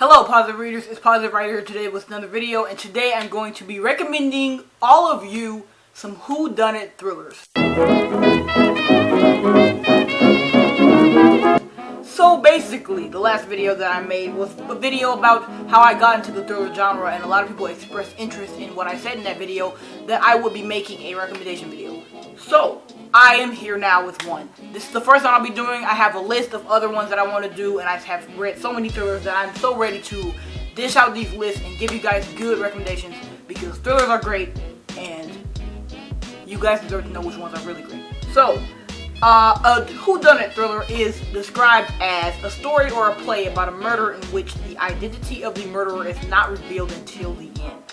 Hello Positive Readers, it's Positive right here today with another video, and today I'm going to be recommending all of you some whodunit thrillers. So basically, the last video that I made was a video about how I got into the thriller genre, and a lot of people expressed interest in what I said in that video, that I would be making a recommendation video. So, I am here now with one. This is the first one I'll be doing. I have a list of other ones that I want to do, and I have read so many thrillers that I'm so ready to dish out these lists and give you guys good recommendations, because thrillers are great, and you guys deserve to know which ones are really great. So, a whodunit thriller is described as a story or a play about a murder in which the identity of the murderer is not revealed until the end.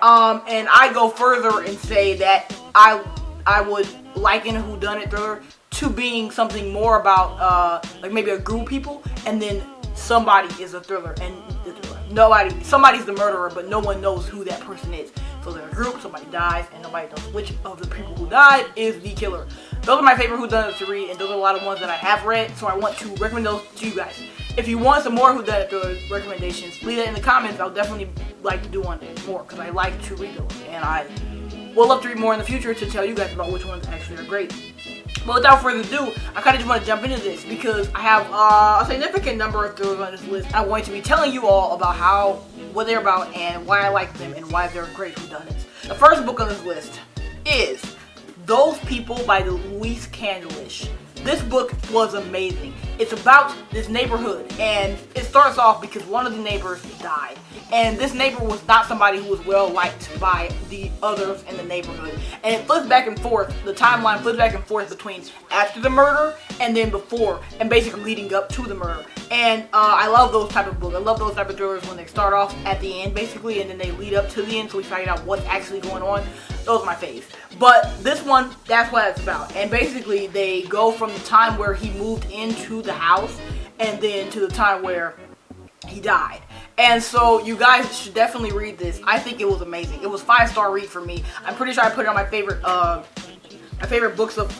And I go further and say that I would liken a whodunit thriller to being something more about like maybe a group of people, and then somebody is a thriller, and somebody's the murderer, but no one knows who that person is. So there's a group, somebody dies, and nobody knows which of the people who died is the killer. Those are my favorite whodunits to read, and those are a lot of ones that I have read, so I want to recommend those to you guys. If you want some more whodunit thriller recommendations, leave that in the comments. I'll definitely like to do one more, because I like to read those, and I would love to read more in the future to tell you guys about which ones actually are great. But without further ado, I kind of just want to jump into this because I have a significant number of thrillers on this list. I'm going to be telling you all about what they're about and why I like them and why they're great whodunits. The first book on this list is Those People by Louise Candlish. This book was amazing. It's about this neighborhood, and it starts off because one of the neighbors died. And this neighbor was not somebody who was well liked by the others in the neighborhood. And it flips back and forth, the timeline flips back and forth between after the murder and then before, and basically leading up to the murder. And I love those type of books. I love those type of thrillers when they start off at the end basically, and then they lead up to the end so we find out what's actually going on. Those are my faves. But this one, that's what it's about. And basically they go from the time where he moved into the house and then to the time where he died. And so you guys should definitely read this. I think it was amazing. It was 5-star read for me. I'm pretty sure I put it on my favorite books of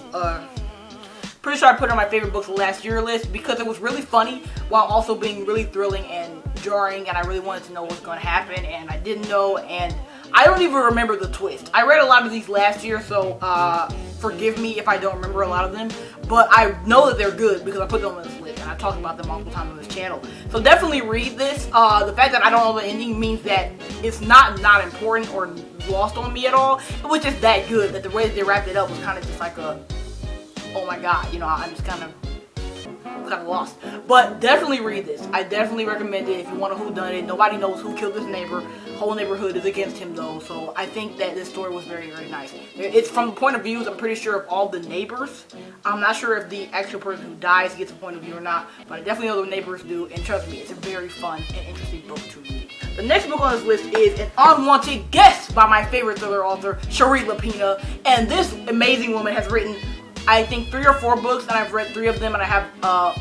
last year list because it was really funny while also being really thrilling and jarring, and I really wanted to know what's going to happen, and I didn't know, and I don't even remember the twist. I read a lot of these last year, so forgive me if I don't remember a lot of them, but I know that they're good because I put them on this list and I talked about them multiple times on this channel. So definitely read this. The fact that I don't know the ending means that it's not important or lost on me at all. It was just that good that the way that they wrapped it up was kind of just like a, oh my god, you know, I'm just kind of lost. But definitely read this. I definitely recommend it if you want a whodunit. Nobody knows who killed this neighbor. Whole neighborhood is against him though, so I think that this story was very, very nice. It's from the point of views, I'm pretty sure, of all the neighbors. I'm not sure if the actual person who dies gets a point of view or not, but I definitely know the neighbors do, and trust me, it's a very fun and interesting book to read. The next book on this list is An Unwanted Guest by my favorite thriller author, Cherie Lapina, and this amazing woman has written, I think, 3 or 4 books, and I've read 3 of them, and I have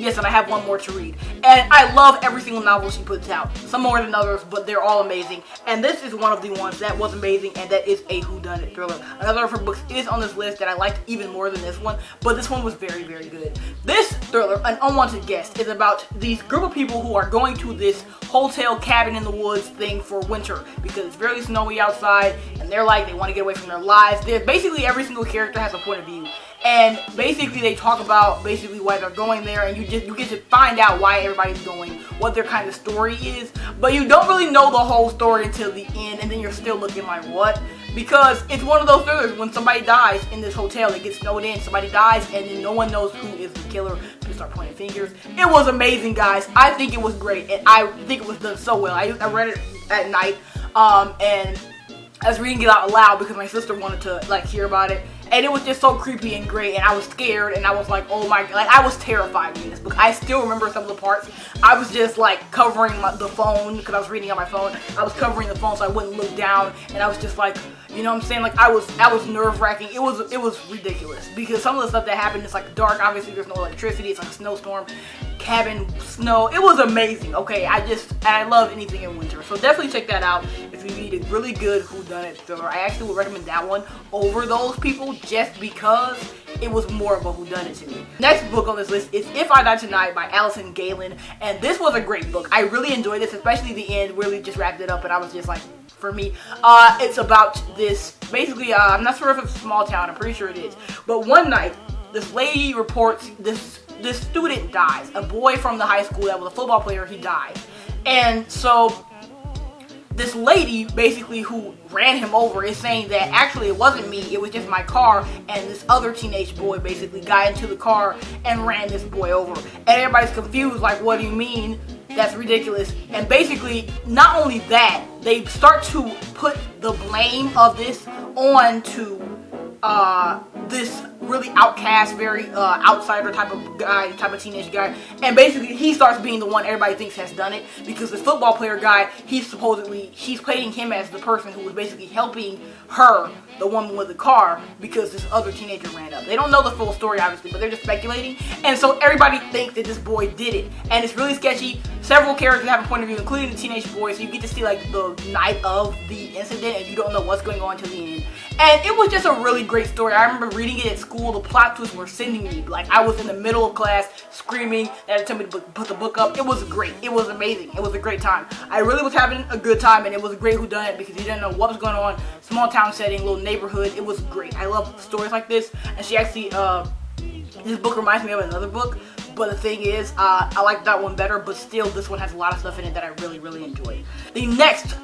and I have one more to read. And I love every single novel she puts out. Some more than others, but they're all amazing. And this is one of the ones that was amazing, and that is a whodunit thriller. Another of her books is on this list that I liked even more than this one, but this one was very, very good. This thriller, An Unwanted Guest, is about these group of people who are going to this hotel cabin in the woods thing for winter because it's very snowy outside, and they want to get away from their lives. Basically every single character has a point of view. And basically they talk about why they're going there, and you get to find out why everybody's going, what their kind of story is, but you don't really know the whole story until the end, and then you're still looking like, what? Because it's one of those thrillers when somebody dies in this hotel, it gets snowed in, somebody dies, and then no one knows who is the killer. People start pointing fingers. It was amazing, guys. I think it was great, and I think it was done so well. I read it at night, and I was reading it out loud because my sister wanted to hear about it. And it was just so creepy and great, and I was scared, and I was like, oh my god, I was terrified reading this book. I still remember some of the parts. I was just covering the phone because I was reading on my phone. I was covering the phone so I wouldn't look down, and I was just like, you know what I'm saying? I was nerve-wracking. It was ridiculous because some of the stuff that happened is dark. Obviously, there's no electricity. It's like a snowstorm, cabin, snow. It was amazing. Okay, and I love anything in winter, so definitely check that out if if you need a really good whodunit thriller, I actually would recommend that one over those people just because it was more of a whodunit to me. Next book on this list is If I Die Tonight by Allison Galen, and this was a great book. I really enjoyed this, especially the end, really just wrapped it up, and I was just like, for me, it's about this, basically, I'm not sure if it's a small town, I'm pretty sure it is, but one night, this lady reports this student dies. A boy from the high school that was a football player, he died. And so this lady, basically, who ran him over is saying that actually it wasn't me, it was just my car, and this other teenage boy basically got into the car and ran this boy over. And everybody's confused, like, what do you mean? That's ridiculous. And basically, not only that, they start to put the blame of this on to this really outcast, very outsider type of guy, type of teenage guy, and basically he starts being the one everybody thinks has done it, because this football player guy, she's playing him as the person who was basically helping her, the woman with the car, because this other teenager ran up. They don't know the full story obviously, but they're just speculating, and so everybody thinks that this boy did it, and it's really sketchy. Several characters have a point of view, including the teenage boy, so you get to see like the night of the incident, and you don't know what's going on till the end. And it was just a really great story. I remember reading it at school. The plot twists were sending me. Like, I was in the middle of class screaming. They had to tell me to put the book up. It was great. It was amazing. It was a great time. I really was having a good time, and it was a great whodunit because you didn't know what was going on. Small town setting, little neighborhood. It was great. I love stories like this. And she actually, this book reminds me of another book. But the thing is, I like that one better, but still this one has a lot of stuff in it that I really, really enjoyed. The next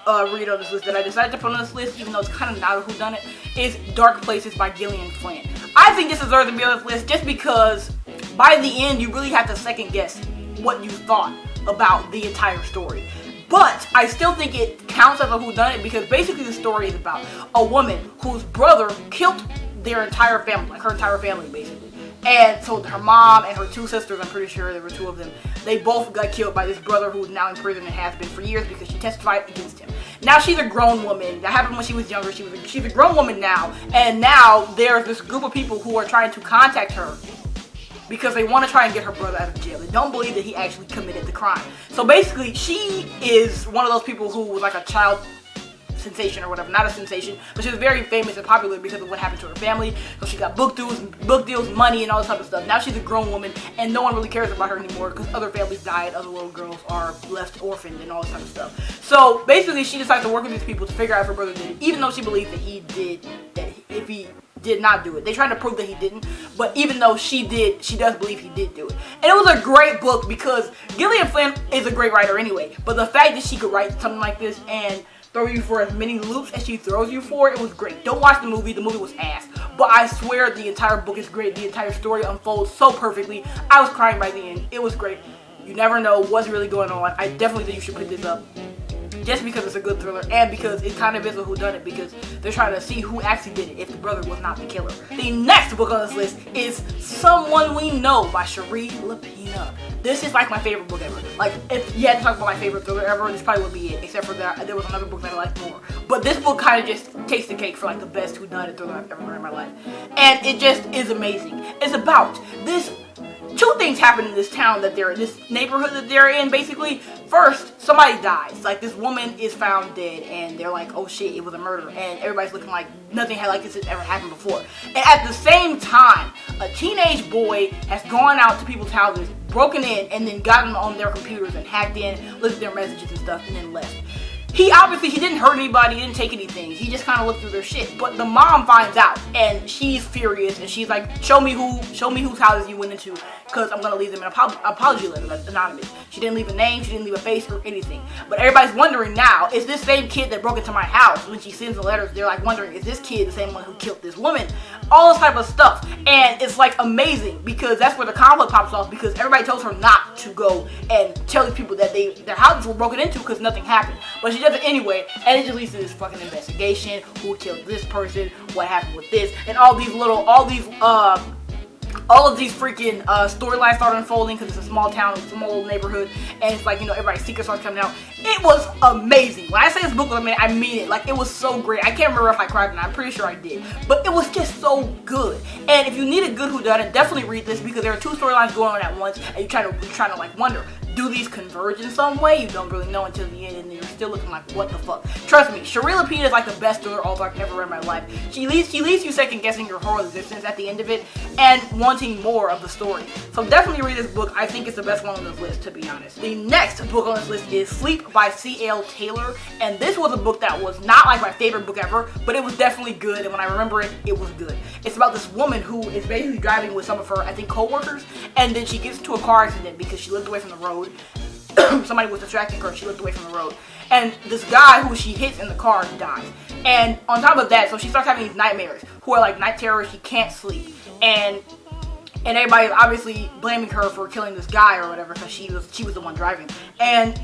read on this list that I decided to put on this list, even though it's kind of not a whodunit, is Dark Places by Gillian Flynn. I think this deserves to be on this list just because by the end you really have to second guess what you thought about the entire story. But I still think it counts as a whodunit because basically the story is about a woman whose brother killed their entire family, like her entire family basically. And so her mom and her two sisters, I'm pretty sure there were two of them, they both got killed by this brother who is now in prison and has been for years because she testified against him. Now she's a grown woman. That happened when she was younger. She's a grown woman now. And now there's this group of people who are trying to contact her because they want to try and get her brother out of jail. They don't believe that he actually committed the crime. So basically, she is one of those people who was like a child sensation or whatever, not a sensation, but she was very famous and popular because of what happened to her family. So she got book deals, money, and all this type of stuff. Now she's a grown woman, and no one really cares about her anymore because other families died, other little girls are left orphaned, and all this type of stuff. So basically, she decides to work with these people to figure out if her brother did it, even though she believes that he did, that if he did not do it. They tried to prove that he didn't, but even though she did, she does believe he did do it. And it was a great book because Gillian Flynn is a great writer anyway, but the fact that she could write something like this and throw you for as many loops as she throws you for, it was great. Don't watch the movie was ass. But I swear the entire book is great. The entire story unfolds so perfectly. I was crying by the end. It was great. You never know what's really going on. I definitely think you should pick this up. Just because it's a good thriller and because it kind of is a whodunit because they're trying to see who actually did it if the brother was not the killer. The next book on this list is Someone We Know by Cherie Lapina. This is like my favorite book ever. Like, if you had to talk about my favorite thriller ever, this probably would be it, except for that there was another book that I liked more. But this book kind of just takes the cake for like the best whodunit thriller I've ever read in my life. And it just is amazing. It's about this. Two things happen in this town that they're in, this neighborhood that they're in, basically. First, somebody dies. Like, this woman is found dead, and they're like, oh shit, it was a murder. And everybody's looking like nothing like this has ever happened before. And at the same time, a teenage boy has gone out to people's houses, broken in, and then gotten on their computers and hacked in, looked at their messages and stuff, and then left. He didn't hurt anybody, he didn't take anything. He just kind of looked through their shit. But the mom finds out, and she's furious, and she's like, show me whose houses you went into, because I'm going to leave them an apology letter that's anonymous. She didn't leave a name, she didn't leave a face or anything. But everybody's wondering now, is this same kid that broke into my house? When she sends the letters, they're like wondering, is this kid the same one who killed this woman? All this type of stuff. And it's like amazing, because that's where the conflict pops off, because everybody tells her not to go and tell these people that their houses were broken into because nothing happened. But she does it anyway, and it just leads to this fucking investigation. Who killed this person? What happened with this? And all of these freaking storylines start unfolding because it's a small town, it's a small neighborhood, and it's like, you know, everybody's secret starts coming out. It was amazing. When I say this book was amazing, I mean it. Like, it was so great. I can't remember if I cried or not. I'm pretty sure I did. But it was just so good. And if you need a good whodunit, definitely read this because there are two storylines going on at once, and you're trying to like wonder, do these converge in some way? You don't really know until the end, and you're still looking like, what the fuck? Trust me, Shari Lapid is like the best thriller author I've ever read in my life. She leaves you second guessing your whole existence at the end of it and wanting more of the story. So definitely read this book. I think it's the best one on this list, to be honest. The next book on this list is Sleep by C.L. Taylor, and this was a book that was not like my favorite book ever, but it was definitely good, and when I remember it, it was good. It's about this woman who is basically driving with some of her, I think, co-workers, and then she gets into a car accident because she looked away from the road. Somebody was distracting her, she looked away from the road, and this guy who she hits in the car dies. And on top of that, so she starts having these nightmares, who are like night terrors. She can't sleep, and everybody's obviously blaming her for killing this guy or whatever, because she was the one driving. And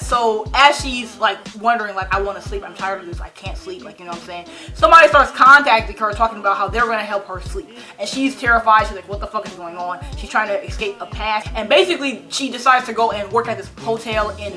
so as she's like wondering, like, I want to sleep, I'm tired of this, I can't sleep, like, you know what I'm saying, somebody starts contacting her talking about how they're going to help her sleep, and she's terrified. She's like, what the fuck is going on? She's trying to escape a past, and basically she decides to go and work at this hotel in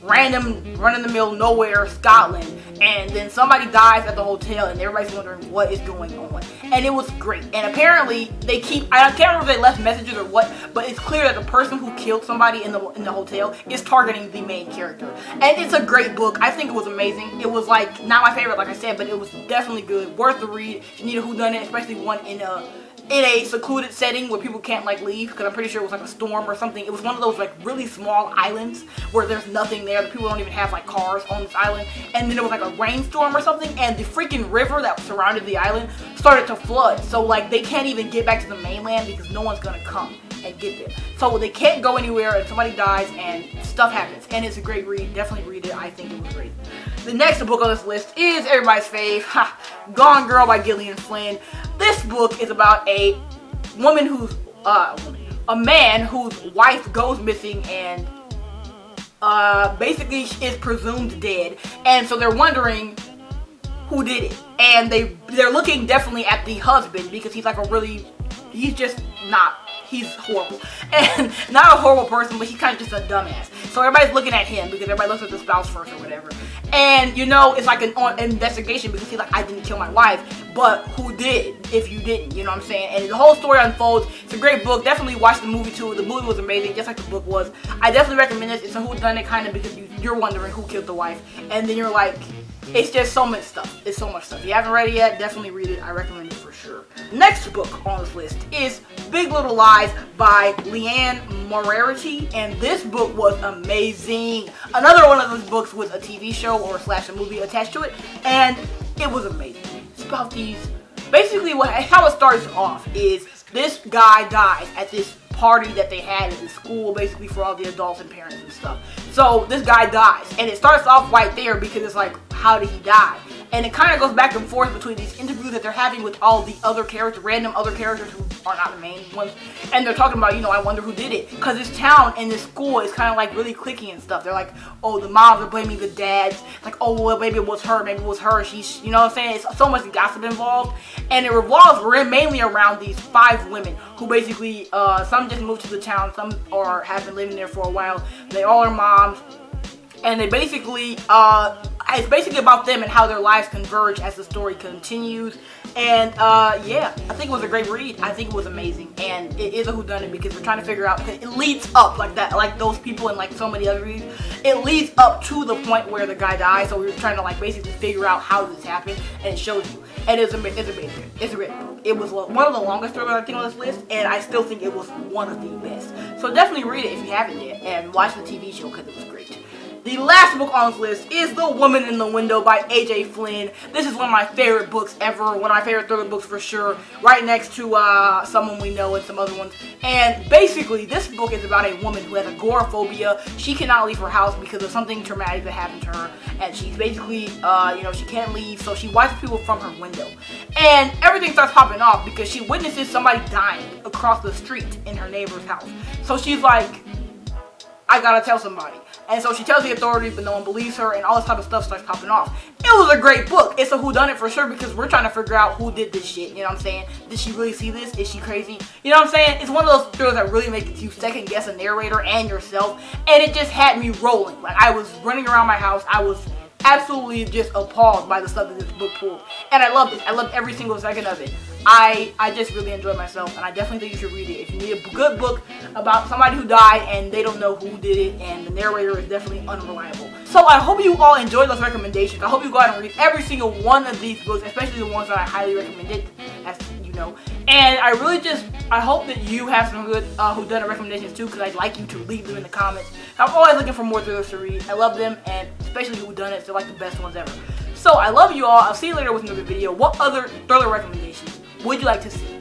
random, run-in-the-mill, nowhere, Scotland, and then somebody dies at the hotel, and everybody's wondering what is going on. And it was great. And apparently they keep, I can't remember if they left messages or what, but it's clear that the person who killed somebody in the hotel is targeting the main character. And it's a great book. I think it was amazing. It was like not my favorite, like I said, but it was definitely good, worth the read. If you need a whodunit, especially one in a secluded setting where people can't like leave, because I'm pretty sure it was like a storm or something. It was one of those like really small islands where there's nothing there. The people don't even have like cars on this island. And then it was like a rainstorm or something, and the freaking river that surrounded the island started to flood. So like they can't even get back to the mainland because no one's gonna come and get there. So they can't go anywhere, and somebody dies and stuff happens. And it's a great read. Definitely read it. I think it was great. The next book on this list is everybody's fave, Gone Girl by Gillian Flynn. This book is about a woman who's, a man whose wife goes missing and basically is presumed dead. And so they're wondering who did it. And they're looking definitely at the husband because he's like he's just not. He's horrible. And not a horrible person, but he's kind of just a dumbass. So everybody's looking at him because everybody looks at the spouse first or whatever. And, you know, it's like an investigation because he's like, I didn't kill my wife, but who did if you didn't? You know what I'm saying? And the whole story unfolds. It's a great book. Definitely watch the movie too. The movie was amazing, just like the book was. I definitely recommend this. It's a whodunit kind of because you're wondering who killed the wife. And then you're like, it's just so much stuff. It's so much stuff. If you haven't read it yet, definitely read it. I recommend it for sure. Next book on this list is Big Little Lies by Leanne Moriarty, and this book was amazing. Another one of those books with a TV show or / a movie attached to it, and it was amazing. It's about these, basically how it starts off is this guy dies at this party that they had at the school, basically for all the adults and parents and stuff. So this guy dies, and it starts off right there because it's like, how did he die? And it kind of goes back and forth between these interviews that they're having with all the other characters, random other characters who are not the main ones, and they're talking about, you know, I wonder who did it, because this town and this school is kind of like really cliquey and stuff. They're like, oh, the moms are blaming the dads, like, oh, well, maybe it was her, she's, you know what I'm saying? It's so much gossip involved, and it revolves mainly around these 5 women who basically, some just moved to the town, some have been living there for a while, they all are moms, and they basically, it's basically about them and how their lives converge as the story continues. And yeah, I think it was a great read. I think it was amazing, and it is a whodunit because we're trying to figure out, it leads up like that, like those people and like so many other reads, it leads up to the point where the guy dies. So we were trying to like basically figure out how this happened, and it shows you. And it's amazing. It's a great book. It was one of the longest thrillers I think on this list, and I still think it was one of the best. So definitely read it if you haven't yet, and watch the TV show because it was great. The last book on this list is The Woman in the Window by A.J. Flynn. This is one of my favorite books ever, one of my favorite thriller books for sure, right next to Someone We Know and some other ones. And basically, this book is about a woman who has agoraphobia. She cannot leave her house because of something traumatic that happened to her, and she's basically, you know, she can't leave, so she watches people from her window. And everything starts popping off because she witnesses somebody dying across the street in her neighbor's house. So she's like, I gotta tell somebody. And so she tells the authorities, but no one believes her, and all this type of stuff starts popping off. It was a great book. It's a whodunit for sure because we're trying to figure out who did this shit. You know what I'm saying? Did she really see this? Is she crazy? You know what I'm saying? It's one of those thrillers that really makes you second guess a narrator and yourself, and it just had me rolling. Like, I was running around my house. I was absolutely just appalled by the stuff that this book pulled, and I loved it. I loved every single second of it. I just really enjoyed myself, and I definitely think you should read it. If you need a good book about somebody who died and they don't know who did it, and the narrator is definitely unreliable. So I hope you all enjoyed those recommendations. I hope you go out and read every single one of these books, especially the ones that I highly recommended, as you know. And I hope that you have some good whodunit recommendations too, because I'd like you to leave them in the comments. I'm always looking for more thrillers to read. I love them, and especially whodunits, they're like the best ones ever. So I love you all. I'll see you later with another video. What other thriller recommendations would you like to see?